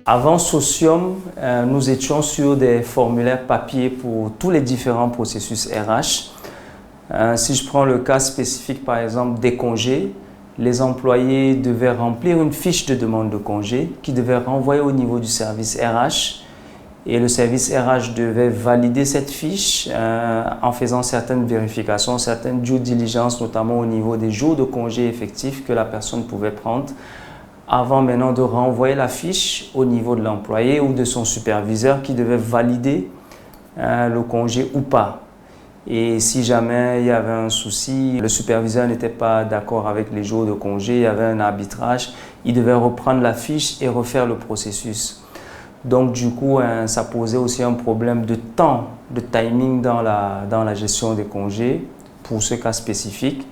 Avant Socium, nous étions sur des formulaires papier pour tous les différents processus RH. Si je prends le cas spécifique, par exemple, des congés, les employés devaient remplir une fiche de demande de congé qui devait renvoyer au niveau du service RH. Et le service RH devait valider cette fiche en faisant certaines vérifications, certaines due diligence, notamment au niveau des jours de congé effectifs que la personne pouvait prendre, avant maintenant de renvoyer la fiche au niveau de l'employé ou de son superviseur qui devait valider le congé ou pas. Et si jamais il y avait un souci, le superviseur n'était pas d'accord avec les jours de congé, il y avait un arbitrage, il devait reprendre la fiche et refaire le processus. Donc du coup, ça posait aussi un problème de temps, de timing dans la gestion des congés pour ce cas spécifique.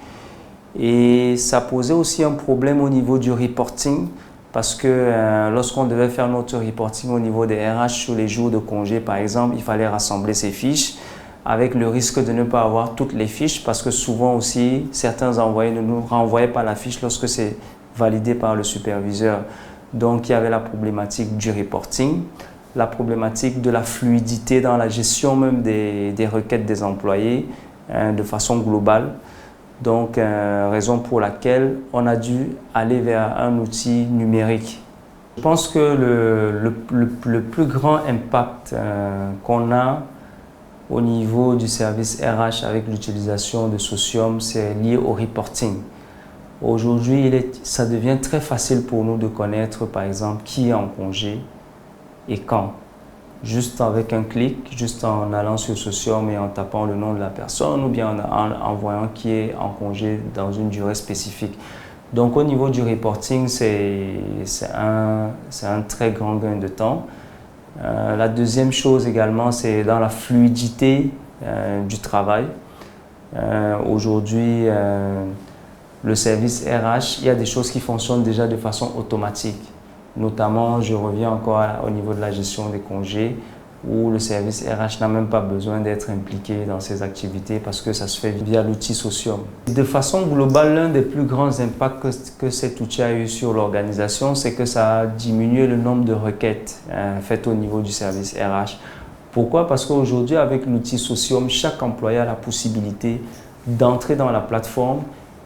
Et ça posait aussi un problème au niveau du reporting parce que lorsqu'on devait faire notre reporting au niveau des RH sur les jours de congé, par exemple, il fallait rassembler ces fiches avec le risque de ne pas avoir toutes les fiches parce que souvent aussi, certains employés ne nous renvoyaient pas la fiche lorsque c'est validé par le superviseur. Donc, il y avait la problématique du reporting, la problématique de la fluidité dans la gestion même des requêtes des employés de façon globale. Donc, raison pour laquelle on a dû aller vers un outil numérique. Je pense que le plus grand impact qu'on a au niveau du service RH avec l'utilisation de Socium, c'est lié au reporting. Aujourd'hui, ça devient très facile pour nous de connaître, par exemple, qui est en congé et quand. Juste avec un clic, juste en allant sur Socium et en tapant le nom de la personne ou bien en voyant qui est en congé dans une durée spécifique. Donc au niveau du reporting, c'est un très grand gain de temps. La deuxième chose également, c'est dans la fluidité du travail. Aujourd'hui, le service RH, il y a des choses qui fonctionnent déjà de façon automatique. Notamment, je reviens encore au niveau de la gestion des congés où le service RH n'a même pas besoin d'être impliqué dans ces activités parce que ça se fait via l'outil Socium. De façon globale, l'un des plus grands impacts que cet outil a eu sur l'organisation, c'est que ça a diminué le nombre de requêtes faites au niveau du service RH. Pourquoi? Parce qu'aujourd'hui, avec l'outil Socium, chaque employé a la possibilité d'entrer dans la plateforme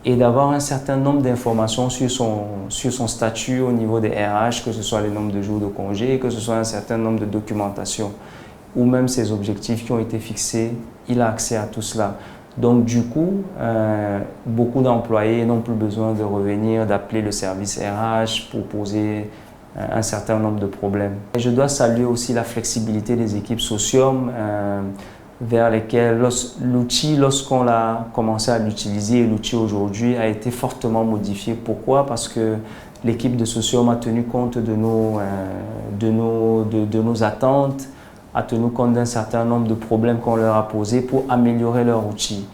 et d'avoir un certain nombre d'informations sur son statut au niveau des RH, que ce soit le nombre de jours de congé, que ce soit un certain nombre de documentations ou même ses objectifs qui ont été fixés, il a accès à tout cela. Donc du coup, beaucoup d'employés n'ont plus besoin de revenir, d'appeler le service RH pour poser un certain nombre de problèmes. Et je dois saluer aussi la flexibilité des équipes Socium, vers lesquels l'outil, lorsqu'on a commencé à l'utiliser, l'outil aujourd'hui a été fortement modifié. Pourquoi? Parce que l'équipe de Socium a tenu compte de nos attentes, a tenu compte d'un certain nombre de problèmes qu'on leur a posés pour améliorer leur outil.